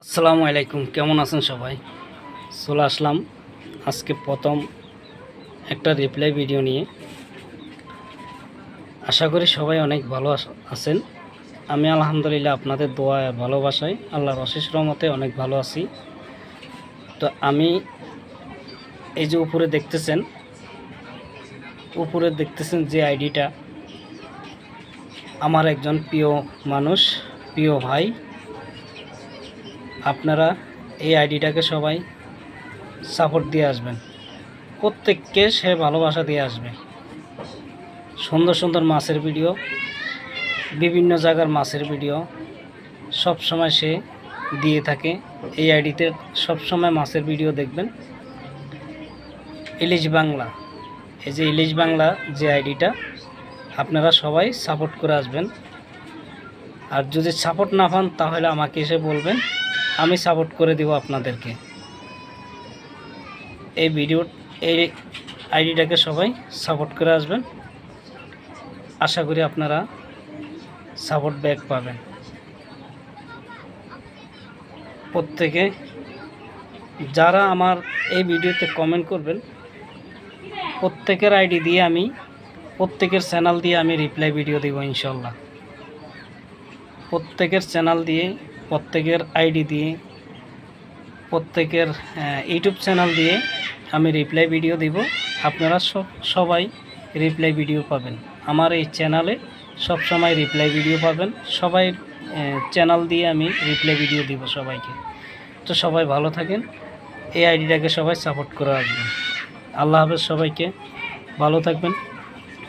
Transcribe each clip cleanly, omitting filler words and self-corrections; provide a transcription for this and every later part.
আসসালামু আলাইকুম, কেমন আছেন সবাই? চলে আসলাম আজকে প্রথম একটা রিপ্লাই ভিডিও নিয়ে। আশা করি সবাই অনেক ভালো আছেন। আমি আলহামদুলিল্লাহ আপনাদের দোয়া ভালোবাসায় আল্লাহর অশেষ রহমতে অনেক ভালো আছি। তো আমি এই যে উপরে দেখতেছেন যে আইডিটা, আমার একজন প্রিয় মানুষ, প্রিয় ভাই। আপনারা এই আইডিটাকে সবাই সাপোর্ট দিয়ে আসবেন, প্রত্যেককে সে ভালোবাসা দিয়ে আসবে। সুন্দর সুন্দর মাছের ভিডিও, বিভিন্ন জায়গার মাছের ভিডিও সব সময় সে দিয়ে থাকে। এই আইডিতে সব সময় মাছের ভিডিও দেখবেন। ইলিশ বাংলা, এই যে ইলিশ বাংলা যে আইডিটা, আপনারা সবাই সাপোর্ট করে আসবেন। আর যদি সাপোর্ট না পান তাহলে আমাকে এসে বলবেন, আমি সাপোর্ট করে দিব আপনাদেরকে। এই আইডিটাকে সবাই সাপোর্ট করে আসবেন। আশা করি আপনারা সাপোর্ট ব্যাক পাবেন। প্রত্যেকে যারা আমার এই ভিডিওতে কমেন্ট করবেন, প্রত্যেকের আইডি দিয়ে আমি, প্রত্যেকের চ্যানেল দিয়ে আমি রিপ্লাই ভিডিও দেব ইনশাল্লাহ। প্রত্যেকের চ্যানেল দিয়ে, প্রত্যেকের আইডি দিয়ে, প্রত্যেকের ইউটিউব চ্যানেল দিয়ে আমি রিপ্লাই ভিডিও দেব। আপনারা সবাই রিপ্লাই ভিডিও পাবেন। আমার এই চ্যানেলে সব সময় রিপ্লাই ভিডিও পাবেন। সবাই চ্যানেল দিয়ে আমি রিপ্লাই ভিডিও দিব সবাইকে। তো সবাই ভালো থাকেন, এই আইডিটাকে সবাই সাপোর্ট করে আসবেন। আল্লাহ হাফেজ। সবাইকে ভালো থাকবেন,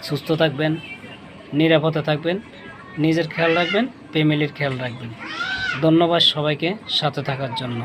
সুস্থ থাকবেন, নিরাপদে থাকবেন, নিজের খেয়াল রাখবেন, ফ্যামিলির খেয়াল রাখবেন। ধন্যবাদ সবাইকে সাথে থাকার জন্য।